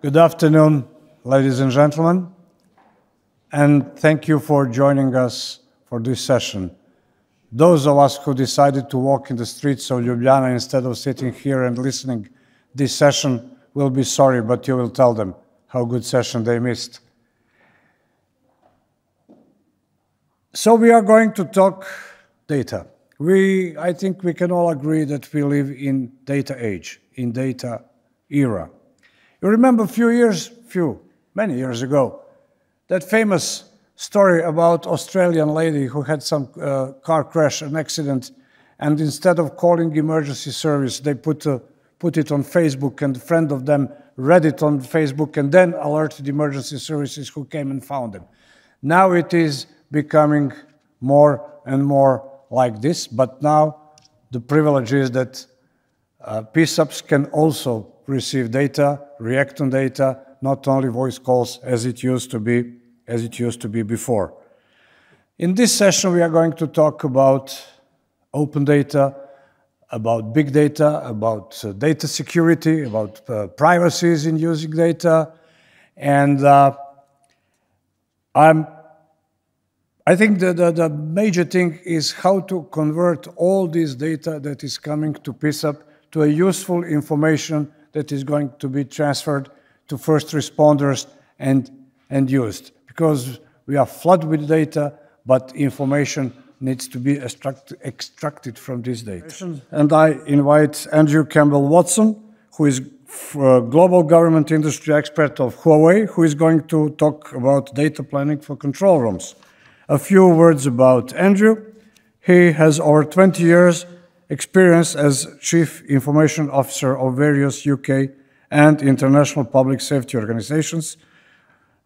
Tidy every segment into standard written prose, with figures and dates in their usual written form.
Good afternoon, ladies and gentlemen, and thank you for joining us for this session. Those of us who decided to walk in the streets of Ljubljana instead of sitting here and listening this session will be sorry, but you will tell them how good session they missed. So we are going to talk data. I think we can all agree that we live in data age, in data era. You remember many years ago, that famous story about Australian lady who had some car crash, an accident, and instead of calling emergency service, they put it on Facebook, and a friend of them read it on Facebook and then alerted emergency services who came and found them. Now it is becoming more and more like this, but now the privilege is that PSAPs can also receive data, react on data, not only voice calls as it used to be before. In this session, we are going to talk about open data, about big data, about data security, about privacies in using data, and I think the major thing is how to convert all this data that is coming to PSAP to a useful information that is going to be transferred to first responders and used. Because we are flooded with data, but information needs to be extracted from this data. And I invite Andrew Campbell Watson, who is global government industry expert of Huawei, who is going to talk about data planning for control rooms. A few words about Andrew. He has over 20 years experience as Chief Information Officer of various UK and international public safety organizations.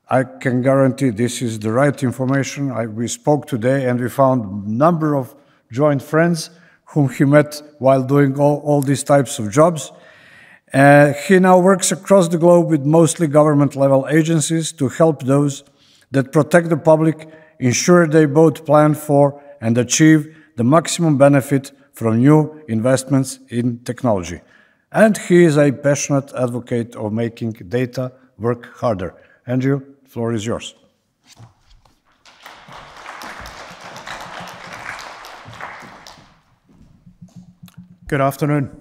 I can guarantee this is the right information. We spoke today and we found a number of joint friends whom he met while doing all these types of jobs. He now works across the globe with mostly government-level agencies to help those that protect the public, ensure they both plan for and achieve the maximum benefit from new investments in technology. And he is a passionate advocate of making data work harder. Andrew, the floor is yours. Good afternoon.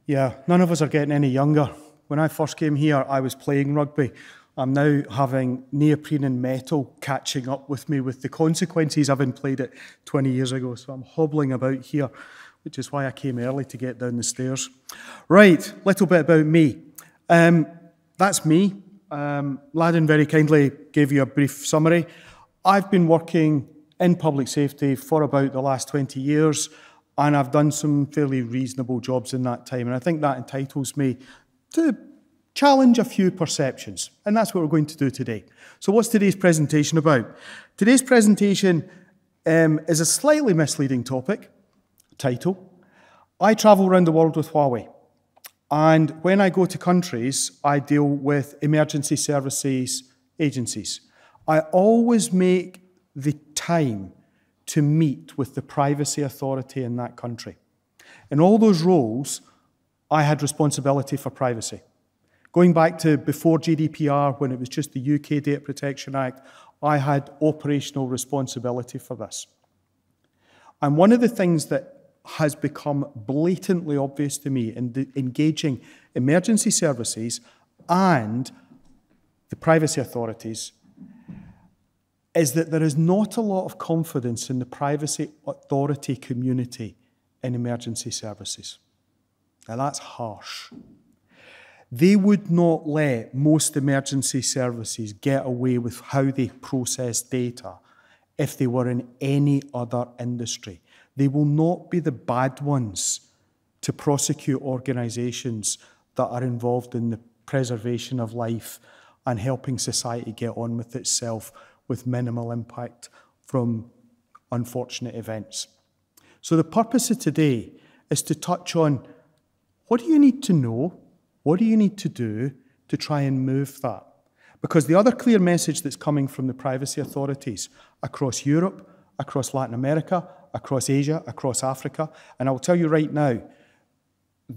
Yeah, none of us are getting any younger. When I first came here, I was playing rugby. I'm now having neoprene and metal catching up with me with the consequences of having played it 20 years ago. So I'm hobbling about here, which is why I came early to get down the stairs. Right, little bit about me. That's me. Mladen very kindly gave you a brief summary. I've been working in public safety for about the last 20 years, and I've done some fairly reasonable jobs in that time. And I think that entitles me to challenge a few perceptions, and that's what we're going to do today. So what's today's presentation about? Today's presentation is a slightly misleading topic, title. I travel around the world with Huawei, and when I go to countries, I deal with emergency services agencies. I always make the time to meet with the privacy authority in that country. In all those roles, I had responsibility for privacy. Going back to before GDPR, when it was just the UK Data Protection Act, I had operational responsibility for this. And one of the things that has become blatantly obvious to me in engaging emergency services and the privacy authorities is that there is not a lot of confidence in the privacy authority community in emergency services. Now that's harsh. They would not let most emergency services get away with how they process data if they were in any other industry. They will not be the bad ones to prosecute organisations that are involved in the preservation of life and helping society get on with itself with minimal impact from unfortunate events. So the purpose of today is to touch on what do you need to know, what do you need to do to try and move that? Because the other clear message that's coming from the privacy authorities across Europe, across Latin America, across Asia, across Africa, and I will tell you right now,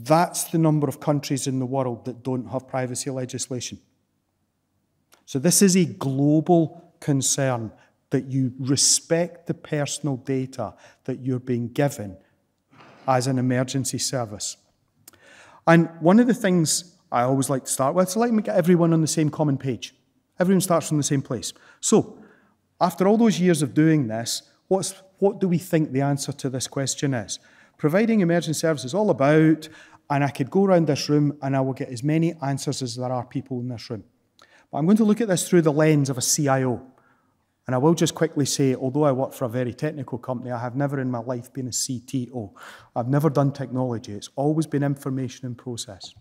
that's the number of countries in the world that don't have privacy legislation. So this is a global concern, that you respect the personal data that you're being given as an emergency service. And one of the things I always like to start with is let me get everyone on the same common page. Everyone starts from the same place. So, after all those years of doing this, what do we think the answer to this question is? Providing emergency service is all about, and I could go around this room and I will get as many answers as there are people in this room. But I'm going to look at this through the lens of a CIO. And I will just quickly say, although I work for a very technical company, I have never in my life been a CTO. I've never done technology. It's always been information and process.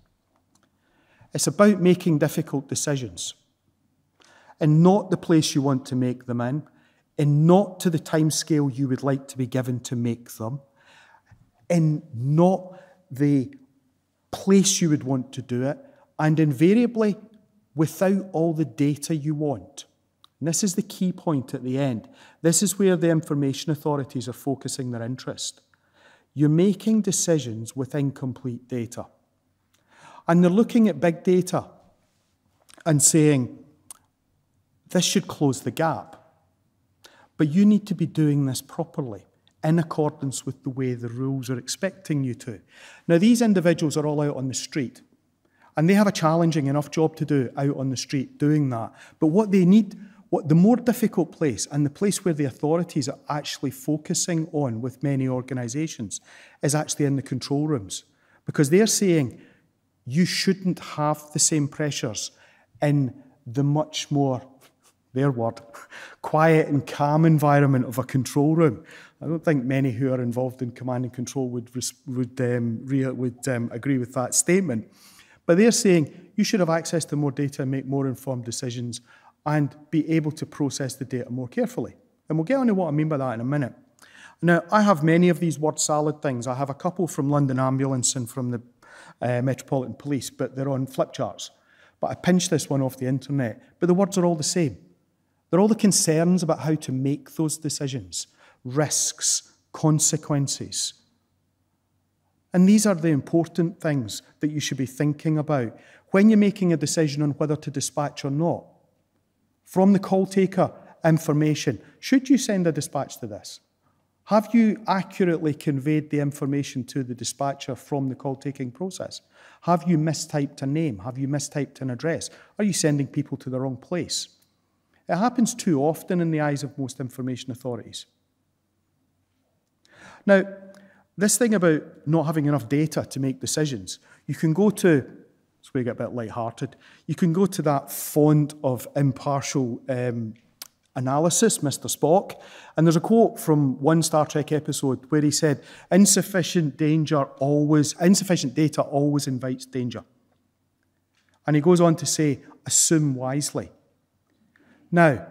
It's about making difficult decisions, and not the place you want to make them in, and not to the time scale you would like to be given to make them, and not the place you would want to do it, and invariably without all the data you want. And this is the key point at the end. This is where the information authorities are focusing their interest. You're making decisions with incomplete data. And they're looking at big data and saying, this should close the gap. But you need to be doing this properly, in accordance with the way the rules are expecting you to. Now, these individuals are all out on the street, and they have a challenging enough job to do out on the street doing that. But what they need, the more difficult place, and the place where the authorities are actually focusing on with many organisations, is actually in the control rooms. Because they're saying, you shouldn't have the same pressures in the much more, their word, quiet and calm environment of a control room. I don't think many who are involved in command and control would agree with that statement. But they're saying you should have access to more data and make more informed decisions and be able to process the data more carefully. And we'll get on to what I mean by that in a minute. Now, I have many of these word salad things. I have a couple from London Ambulance and from the Metropolitan Police, but they're on flip charts. But I pinched this one off the internet. But the words are all the same. They're all the concerns about how to make those decisions, risks, consequences. And these are the important things that you should be thinking about when you're making a decision on whether to dispatch or not. From the call taker information, should you send a dispatch to this? Have you accurately conveyed the information to the dispatcher from the call-taking process? Have you mistyped a name? Have you mistyped an address? Are you sending people to the wrong place? It happens too often in the eyes of most information authorities. Now, this thing about not having enough data to make decisions, you can go to, that's where you get a bit lighthearted, you can go to that font of impartial analysis, Mr. Spock, and there's a quote from one Star Trek episode where he said, insufficient data always invites danger. And he goes on to say, assume wisely. Now,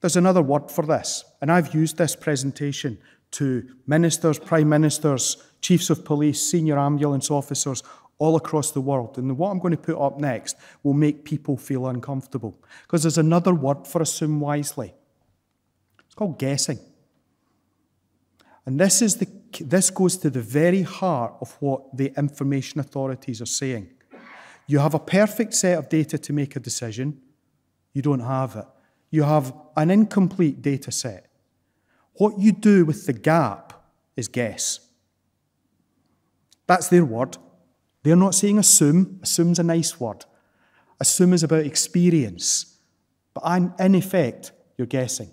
there's another word for this, and I've used this presentation to ministers, prime ministers, chiefs of police, senior ambulance officers all across the world. And what I'm going to put up next will make people feel uncomfortable, because there's another word for assume wisely. It's called guessing. And this goes to the very heart of what the information authorities are saying. You have a perfect set of data to make a decision. You don't have it. You have an incomplete data set. What you do with the gap is guess. That's their word. They're not saying assume. Assume's a nice word. Assume is about experience. But in effect, you're guessing.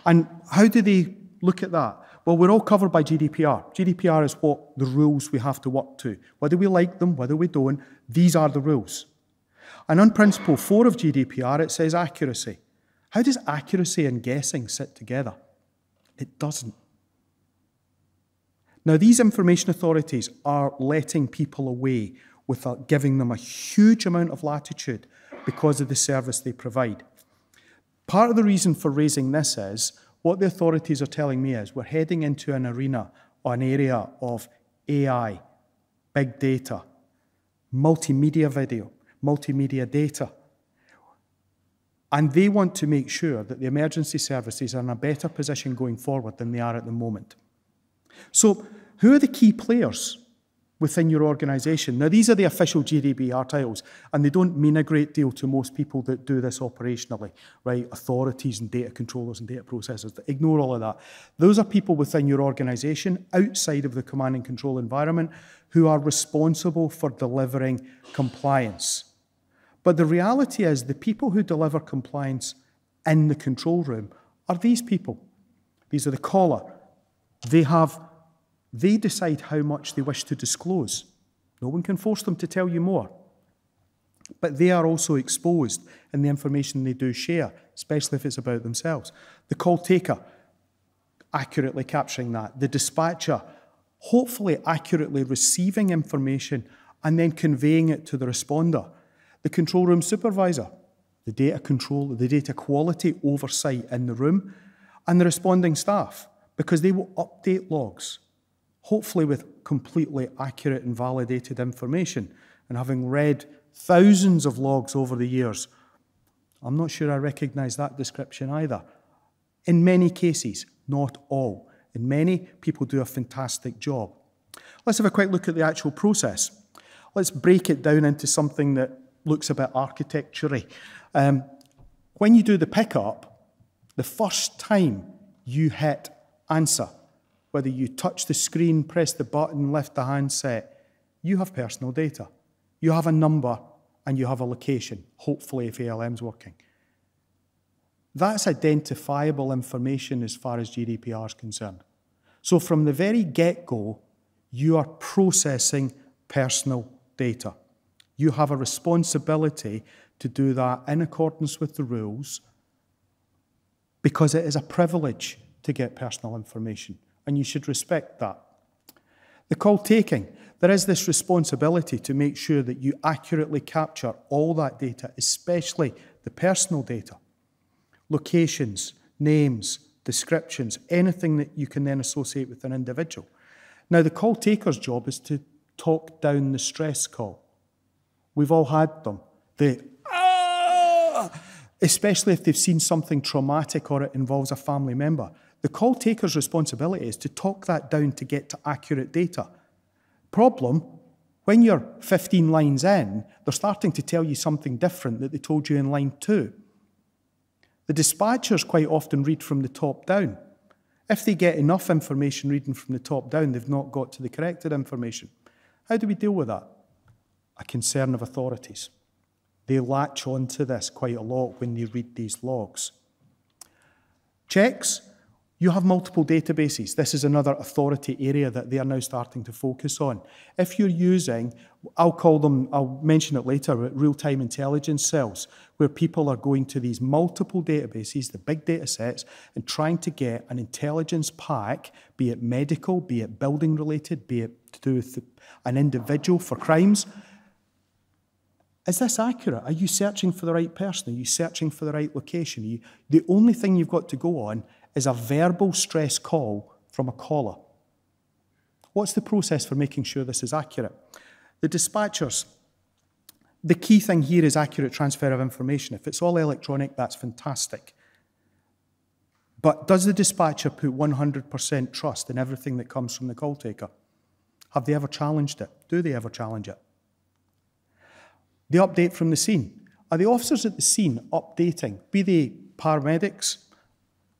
And how do they look at that? Well, we're all covered by GDPR. GDPR is what the rules we have to work to. Whether we like them, whether we don't, these are the rules. And on Principle 4 of GDPR, it says accuracy. How does accuracy and guessing sit together? It doesn't. Now, these information authorities are letting people away without giving them a huge amount of latitude because of the service they provide. Part of the reason for raising this is, what the authorities are telling me is, we're heading into an arena or an area of AI, big data, multimedia video, multimedia data. And they want to make sure that the emergency services are in a better position going forward than they are at the moment. So, who are the key players within your organisation. Now, these are the official GDPR titles, and they don't mean a great deal to most people that do this operationally, right? Authorities and data controllers and data processors. Ignore all of that. Those are people within your organisation, outside of the command and control environment, who are responsible for delivering compliance. But the reality is the people who deliver compliance in the control room are these people. These are the caller. They decide how much they wish to disclose. No one can force them to tell you more. But they are also exposed in the information they do share, especially if it's about themselves. The call taker, accurately capturing that. The dispatcher, hopefully accurately receiving information and then conveying it to the responder. The control room supervisor, the data control, the data quality oversight in the room, and the responding staff, because they will update logs, hopefully with completely accurate and validated information. And having read thousands of logs over the years, I'm not sure I recognise that description either. In many cases, not all. In many, people do a fantastic job. Let's have a quick look at the actual process. Let's break it down into something that looks a bit architecture-y. When you do the pickup, the first time you hit answer, whether you touch the screen, press the button, lift the handset, you have personal data. You have a number and you have a location, hopefully if ALM's working. That's identifiable information as far as GDPR is concerned. So from the very get-go, you are processing personal data. You have a responsibility to do that in accordance with the rules because it is a privilege to get personal information, and you should respect that. The call taking, there is this responsibility to make sure that you accurately capture all that data, especially the personal data. Locations, names, descriptions, anything that you can then associate with an individual. Now, the call taker's job is to talk down the stress call. We've all had them. Especially if they've seen something traumatic or it involves a family member. The call taker's responsibility is to talk that down to get to accurate data. Problem, when you're 15 lines in, they're starting to tell you something different that they told you in line 2. The dispatchers quite often read from the top down. If they get enough information reading from the top down, they've not got to the corrected information. How do we deal with that? A concern of authorities. They latch on to this quite a lot when they read these logs. Checks, you have multiple databases. This is another authority area that they are now starting to focus on. If you're using, I'll mention it later, real-time intelligence cells, where people are going to these multiple databases, the big data sets, and trying to get an intelligence pack, be it medical, be it building related, be it to do with an individual for crimes. Is this accurate? Are you searching for the right person? Are you searching for the right location? The only thing you've got to go on is a verbal stress call from a caller. What's the process for making sure this is accurate? The dispatchers, the key thing here is accurate transfer of information. If it's all electronic, that's fantastic. But does the dispatcher put 100% trust in everything that comes from the call taker? Have they ever challenged it? Do they ever challenge it? The update from the scene. Are the officers at the scene updating, be they paramedics,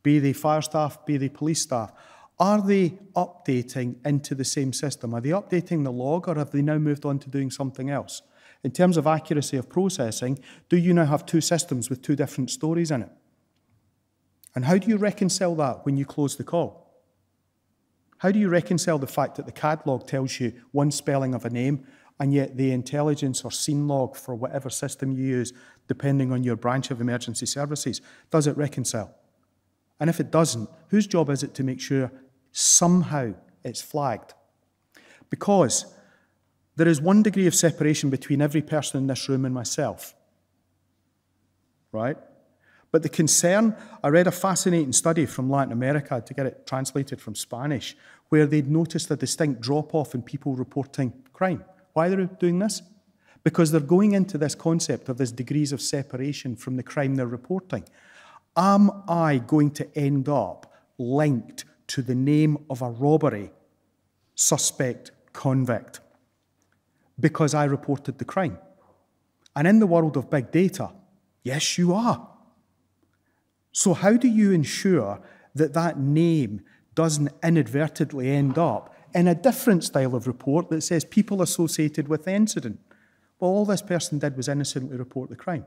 be they fire staff, be they police staff? Are they updating into the same system? Are they updating the log, or have they now moved on to doing something else? In terms of accuracy of processing, do you now have 2 systems with 2 different stories in it? And how do you reconcile that when you close the call? How do you reconcile the fact that the CAD log tells you one spelling of a name, and yet the intelligence or scene log for whatever system you use, depending on your branch of emergency services, does it reconcile? And if it doesn't, whose job is it to make sure somehow it's flagged? Because there is 1 degree of separation between every person in this room and myself, right? But the concern, I read a fascinating study from Latin America, to get it translated from Spanish, where they'd noticed a distinct drop-off in people reporting crime. Why are they doing this? Because they're going into this concept of this degrees of separation from the crime they're reporting. Am I going to end up linked to the name of a robbery suspect convict? because I reported the crime. And in the world of big data, yes, you are. So how do you ensure that that name doesn't inadvertently end up in a different style of report that says people associated with the incident? Well, all this person did was innocently report the crime.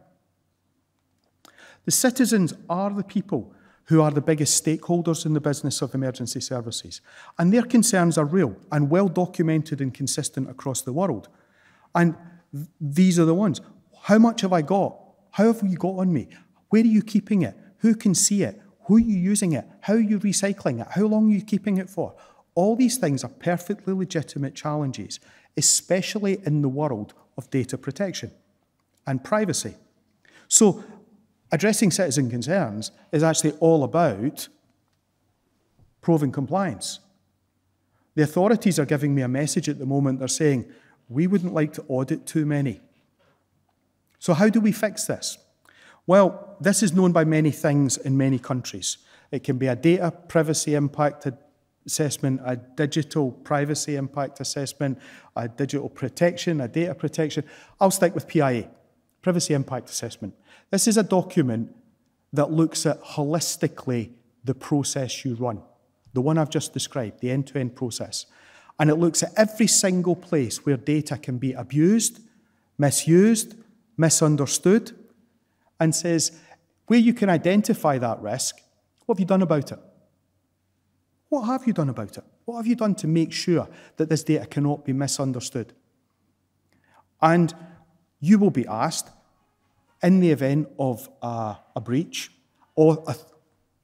The citizens are the people who are the biggest stakeholders in the business of emergency services. And their concerns are real and well documented and consistent across the world. And these are the ones. How much have I got? How have you got on me? Where are you keeping it? Who can see it? Who are you using it? How are you recycling it? How long are you keeping it for? All these things are perfectly legitimate challenges, especially in the world of data protection and privacy. So addressing citizen concerns is actually all about proving compliance. The authorities are giving me a message at the moment. They're saying, we wouldn't like to audit too many. So how do we fix this? Well, this is known by many things in many countries. It can be a data privacy impact assessment, a digital privacy impact assessment, a digital protection, a data protection. I'll stick with PIA, privacy impact assessment. This is a document that looks at holistically the process you run, the one I've just described, the end-to-end process. And it looks at every single place where data can be abused, misused, misunderstood, and says, where you can identify that risk, what have you done about it? What have you done about it? What have you done to make sure that this data cannot be misunderstood? And you will be asked, in the event of a breach, or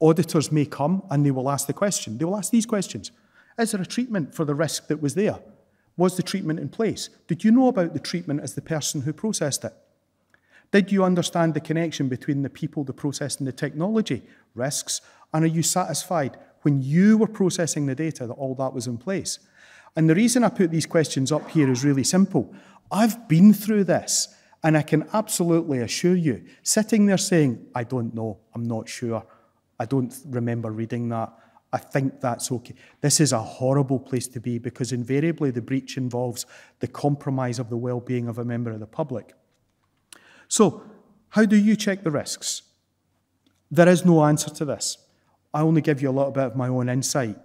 auditors may come and they will ask the question. They will ask these questions. Is there a treatment for the risk that was there? Was the treatment in place? Did you know about the treatment as the person who processed it? Did you understand the connection between the people, the process, and the technology risks? And are you satisfied when you were processing the data that all that was in place? And the reason I put these questions up here is really simple. I've been through this, and I can absolutely assure you, sitting there saying, I don't know, I'm not sure, I don't remember reading that, I think that's okay. This is a horrible place to be because invariably the breach involves the compromise of the well-being of a member of the public. So, how do you check the risks? There is no answer to this. I only give you a little bit of my own insight.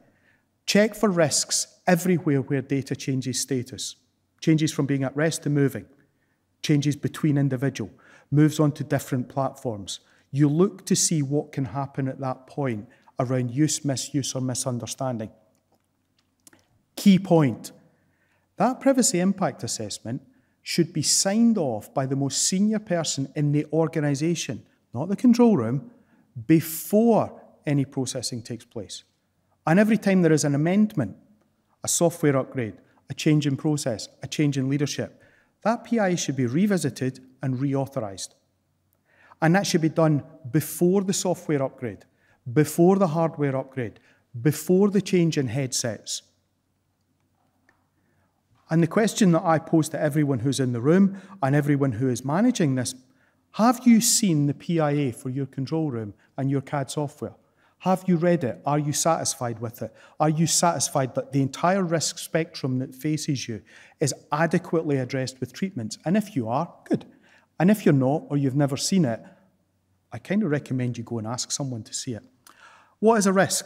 Check for risks everywhere where data changes status. Changes from being at rest to moving. Changes between individual. Moves on to different platforms. You look to see what can happen at that point around use, misuse, or misunderstanding. Key point. That privacy impact assessment should be signed off by the most senior person in the organisation, not the control room, before any processing takes place. And every time there is an amendment, a software upgrade, a change in process, a change in leadership, that PI should be revisited and reauthorised. And that should be done before the software upgrade, before the hardware upgrade, before the change in headsets. And the question that I pose to everyone who's in the room and everyone who is managing this, have you seen the PIA for your control room and your CAD software? Have you read it? Are you satisfied with it? Are you satisfied that the entire risk spectrum that faces you is adequately addressed with treatments? And if you are, good. And if you're not, or you've never seen it, I kind of recommend you go and ask someone to see it. What is a risk?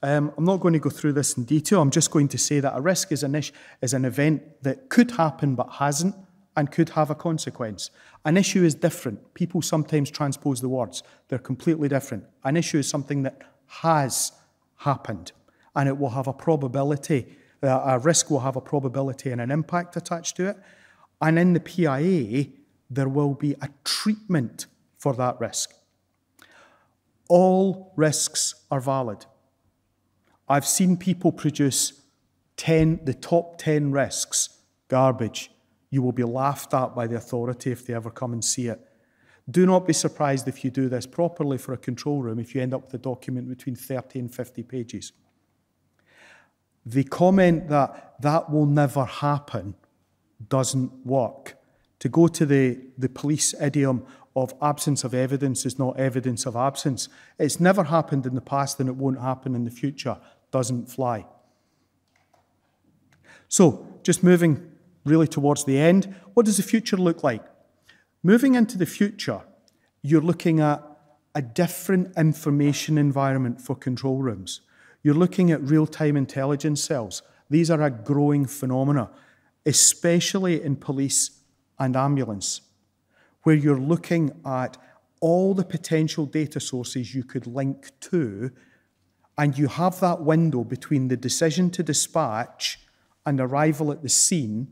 I'm not going to go through this in detail. I'm just going to say that a risk is an event that could happen but hasn't and could have a consequence. An issue is different. People sometimes transpose the words. They're completely different. An issue is something that has happened, and it will have a probability, a risk will have a probability and an impact attached to it. And in the PIA, there will be a treatment for that risk. All risks are valid. I've seen people produce the top 10 risks, garbage. You will be laughed at by the authority if they ever come and see it. Do not be surprised if you do this properly for a control room if you end up with a document between 30 and 50 pages. The comment that that will never happen doesn't work. To go to the police idiom of absence of evidence is not evidence of absence. It's never happened in the past and it won't happen in the future. Doesn't fly. So, just moving really towards the end, what does the future look like? Moving into the future, you're looking at a different information environment for control rooms. You're looking at real-time intelligence cells. These are a growing phenomena, especially in police and ambulance, where you're looking at all the potential data sources you could link to, and you have that window between the decision to dispatch and arrival at the scene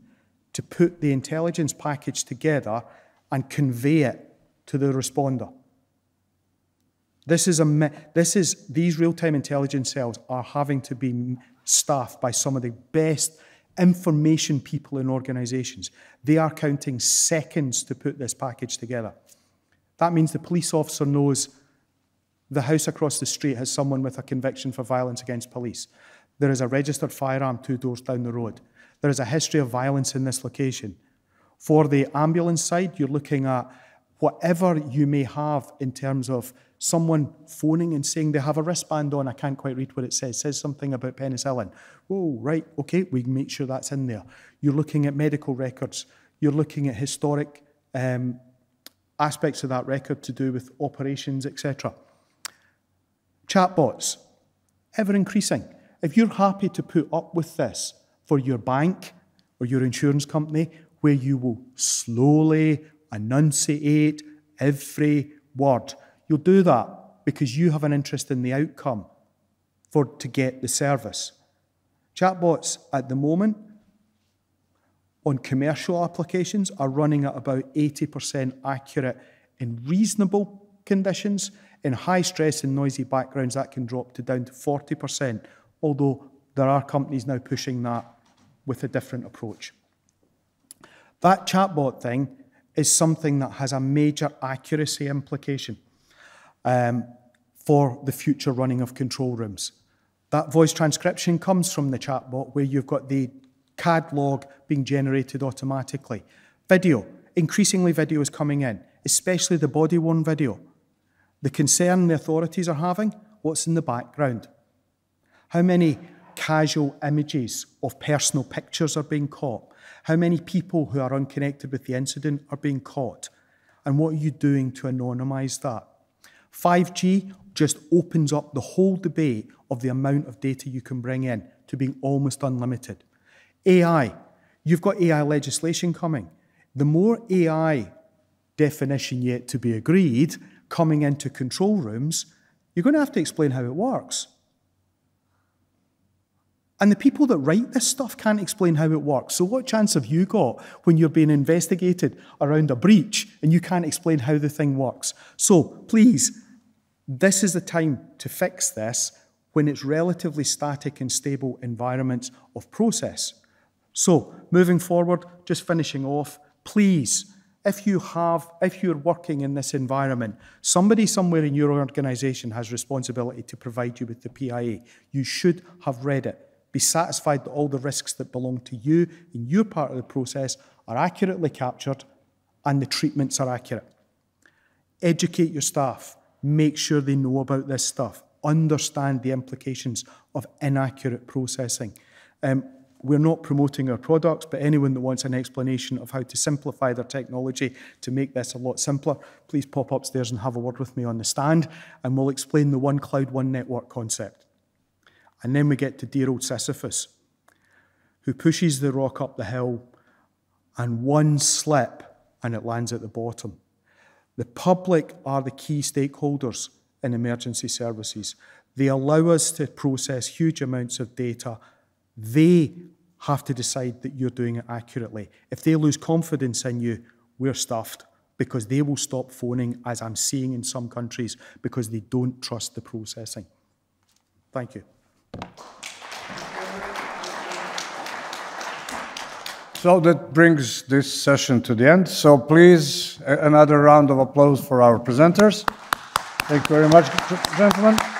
to put the intelligence package together and convey it to the responder. These real-time intelligence cells are having to be staffed by some of the best information people in organizations. They are counting seconds to put this package together. That means the police officer knows the house across the street has someone with a conviction for violence against police. There is a registered firearm 2 doors down the road. There is a history of violence in this location. For the ambulance side, you're looking at whatever you may have in terms of someone phoning and saying they have a wristband on, I can't quite read what it says something about penicillin. Oh, right, okay, we can make sure that's in there. You're looking at medical records. You're looking at historic aspects of that record to do with operations, etc. Chatbots, ever increasing. If you're happy to put up with this for your bank or your insurance company, where you will slowly enunciate every word, you'll do that because you have an interest in the outcome to get the service. Chatbots at the moment on commercial applications are running at about 80% accurate in reasonable conditions. In high stress and noisy backgrounds, that can drop down to 40%, although there are companies now pushing that with a different approach. That chatbot thing is something that has a major accuracy implication for the future running of control rooms. That voice transcription comes from the chatbot, where you've got the CAD log being generated automatically. Video, increasingly video is coming in, especially the body-worn video. The concern the authorities are having, what's in the background? How many casual images of personal pictures are being caught? How many people who are unconnected with the incident are being caught? And what are you doing to anonymise that? 5G just opens up the whole debate of the amount of data you can bring in to being almost unlimited. AI, you've got AI legislation coming. The more AI definition yet to be agreed coming into control rooms, you're going to have to explain how it works. And the people that write this stuff can't explain how it works. So what chance have you got when you're being investigated around a breach and you can't explain how the thing works? So please, this is the time to fix this when it's relatively static and stable environments of process. So moving forward, just finishing off, please, if you're working in this environment, somebody somewhere in your organization has responsibility to provide you with the PIA. You should have read it. Be satisfied that all the risks that belong to you in your part of the process are accurately captured and the treatments are accurate. Educate your staff. Make sure they know about this stuff. Understand the implications of inaccurate processing. We're not promoting our products, but anyone that wants an explanation of how to simplify their technology to make this a lot simpler, please pop upstairs and have a word with me on the stand, and we'll explain the one cloud, one network concept. And then we get to dear old Sisyphus, who pushes the rock up the hill, and one slip, and it lands at the bottom. The public are the key stakeholders in emergency services. They allow us to process huge amounts of data. They have to decide that you're doing it accurately. If they lose confidence in you, we're stuffed, because they will stop phoning, as I'm seeing in some countries, because they don't trust the processing. Thank you. So that brings this session to the end. So please, another round of applause for our presenters. Thank you very much, gentlemen.